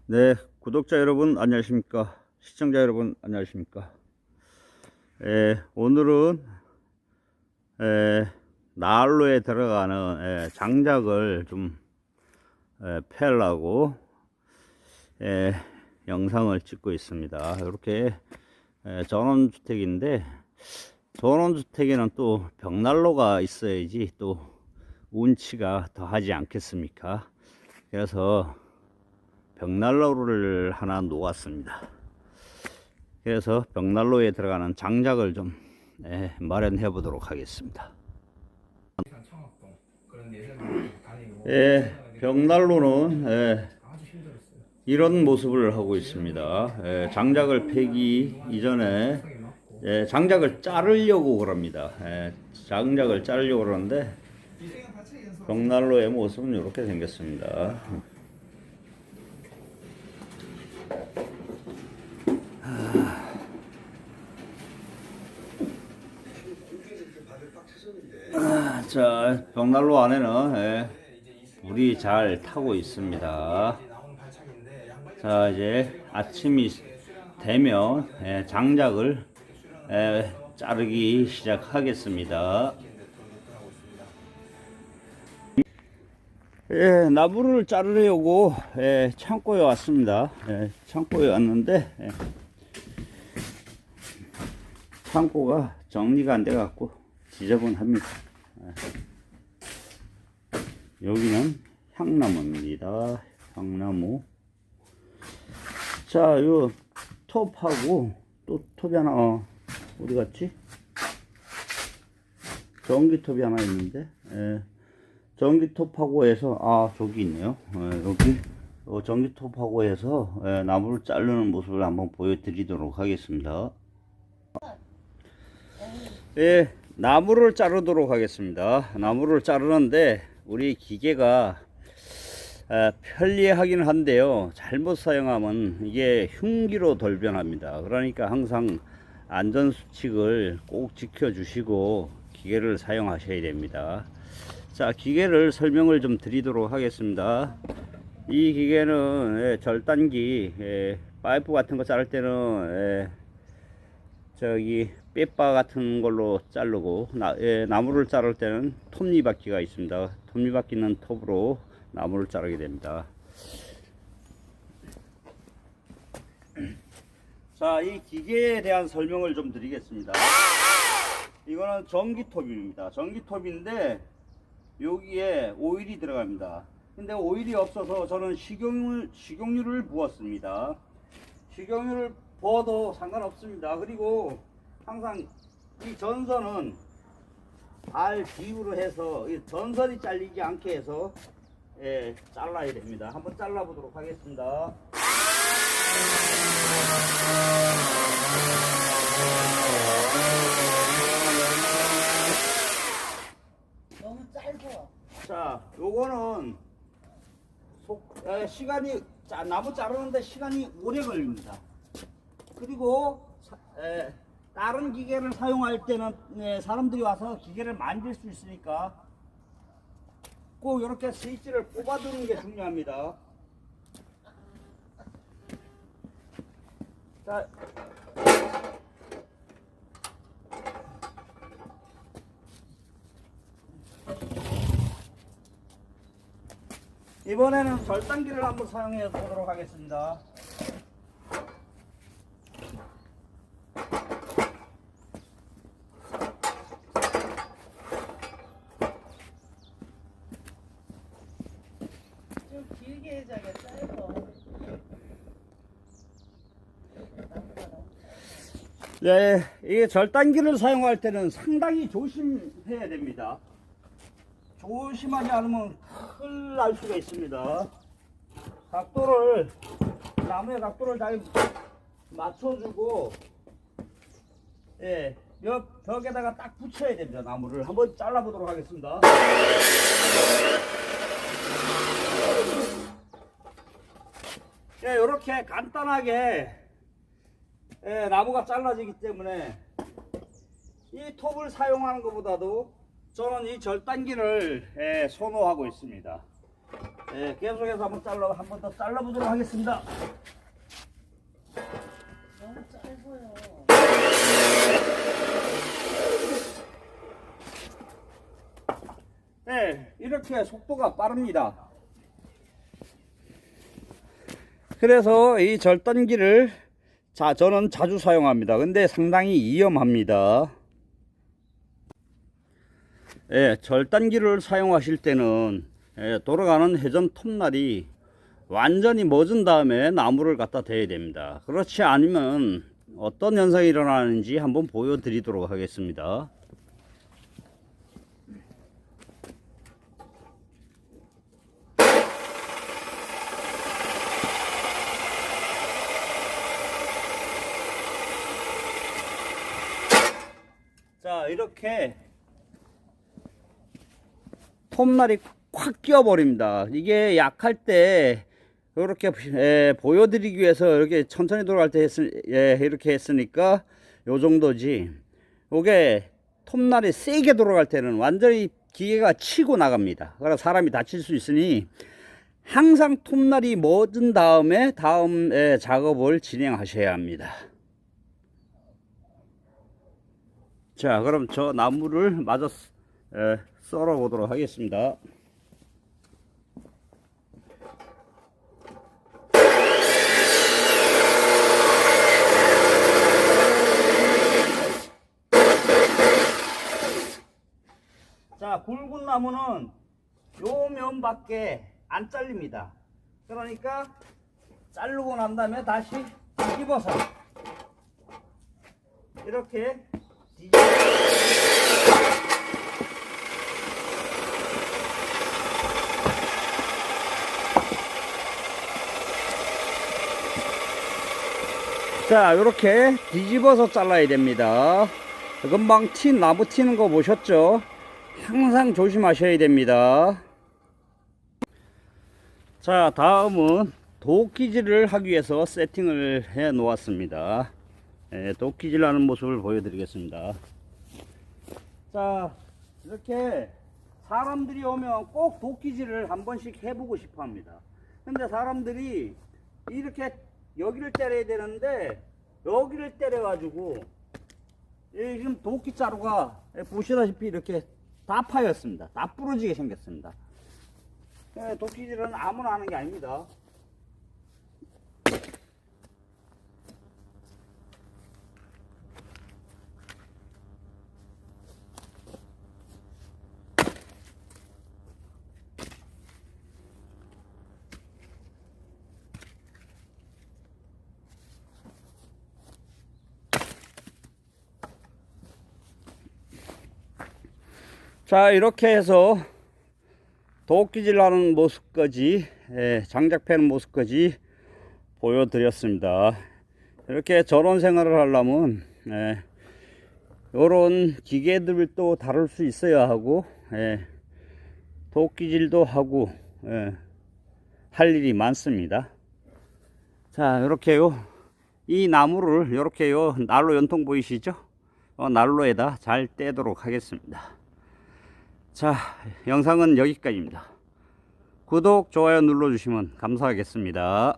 네, 구독자 여러분 안녕하십니까? 시청자 여러분 안녕하십니까? 오늘은 난로에 들어가는 장작을 좀 패려고 영상을 찍고 있습니다. 이렇게 전원주택인데, 전원주택에는 또 벽난로가 있어야지 또 운치가 더하지 않겠습니까? 그래서 벽난로를 하나 놓았습니다. 그래서 벽난로에 들어가는 장작을 좀 마련해 보도록 하겠습니다. 벽난로는 이런 모습을 하고 있습니다. 장작을 패기 이전에 장작을 자르려고 그럽니다. 장작을 자르려고 그러는데 벽난로의 모습은 이렇게 생겼습니다. 자, 벽난로 안에는 물이 잘 타고 있습니다. 자, 이제 아침이 되면 장작을 자르기 시작하겠습니다. 나무를 자르려고 창고에 왔습니다. 창고에 왔는데 창고가 정리가 안 돼 갖고 지저분합니다. 여기는 향나무입니다. 향나무. 자, 요 톱하고 또 톱이 하나 어디 갔지? 전기톱이 하나 있는데 전기톱하고 해서 저기 있네요. 여기 전기톱하고 해서 나무를 자르는 모습을 한번 보여드리도록 하겠습니다. 나무를 자르도록 하겠습니다. 나무를 자르는데 우리 기계가 편리하긴 한데요, 잘못 사용하면 이게 흉기로 돌변합니다. 그러니까 항상 안전수칙을 꼭 지켜주시고 기계를 사용하셔야 됩니다. 자, 기계를 설명을 좀 드리도록 하겠습니다. 이 기계는 절단기, 파이프 같은 거 자를 때는 저기 빼바 같은 걸로 자르고, 나무를 자를 때는 톱니바퀴가 있습니다. 톱니바퀴는 톱으로 나무를 자르게 됩니다. 자, 이 기계에 대한 설명을 좀 드리겠습니다. 이거는 전기톱입니다. 전기톱인데 여기에 오일이 들어갑니다. 근데 오일이 없어서 저는 식용유를 부었습니다. 식용유를 부어도 상관없습니다. 그리고 항상 이 전선은 알 비유로 해서 이 전선이 잘리지 않게 해서 잘라야 됩니다. 한번 잘라 보도록 하겠습니다. 너무 짧아. 자, 요거는 시간이 나무 자르는데 시간이 오래 걸립니다. 그리고 다른 기계를 사용할 때는 사람들이 와서 기계를 만질 수 있으니까 꼭 이렇게 스위치를 뽑아두는 게 중요합니다. 자, 이번에는 절단기를 한번 사용해 보도록 하겠습니다. 좀 길게 해줘야겠다. 네, 이게 절단기를 사용할 때는 상당히 조심해야 됩니다. 조심하지 않으면 큰일 날 수가 있습니다. 나무의 각도를 잘 맞춰주고, 벽에다가 딱 붙여야 됩니다. 나무를 한번 잘라보도록 하겠습니다. 이렇게 간단하게 나무가 잘라지기 때문에 이 톱을 사용하는 것보다도 저는 이 절단기를 선호하고 있습니다. 계속해서 한 번 더 잘라보도록 하겠습니다. 너무 짧아요. 네, 이렇게 속도가 빠릅니다. 그래서 이 절단기를 저는 자주 사용합니다. 근데 상당히 위험합니다. 절단기를 사용하실 때는 돌아가는 회전 톱날이 완전히 멎은 다음에 나무를 갖다 대야 됩니다. 그렇지 않으면 어떤 현상이 일어나는지 한번 보여드리도록 하겠습니다. 자, 이렇게 톱날이 콱 끼어버립니다. 이게 약할 때 이렇게 보여드리기 위해서 이렇게 천천히 돌아갈 때 이렇게 했으니까 요 정도지. 요게 톱날이 세게 돌아갈 때는 완전히 기계가 치고 나갑니다. 그래서 사람이 다칠 수 있으니 항상 톱날이 멎은 다음에 다음 작업을 진행하셔야 합니다. 자, 그럼 저 나무를 마저 썰어 보도록 하겠습니다. 자, 굵은 나무는 요 면밖에 안 잘립니다. 그러니까 자르고 난 다음에 다시 뒤집어서 이렇게 자, 이렇게 뒤집어서 잘라야 됩니다. 금방 나무 튀는 거 보셨죠? 항상 조심하셔야 됩니다. 자, 다음은 도끼질을 하기 위해서 세팅을 해 놓았습니다. 도끼질 하는 모습을 보여드리겠습니다. 자, 이렇게 사람들이 오면 꼭 도끼질을 한 번씩 해보고 싶어 합니다. 근데 사람들이 이렇게 여기를 때려야 되는데 여기를 때려 가지고 지금 도끼자루가 보시다시피 이렇게 다 파였습니다. 다 부러지게 생겼습니다. 도끼질은 아무나 하는 게 아닙니다. 자, 이렇게 해서 도끼질 하는 모습까지 장작 패는 모습까지 보여드렸습니다. 이렇게 저런 생활을 하려면 이런 기계들도 다룰 수 있어야 하고 도끼질도 하고 할 일이 많습니다. 자, 이렇게요, 이 나무를 이렇게요 난로 연통 보이시죠? 난로에다 잘 떼도록 하겠습니다. 자, 영상은 여기까지입니다. 구독, 좋아요 눌러주시면 감사하겠습니다.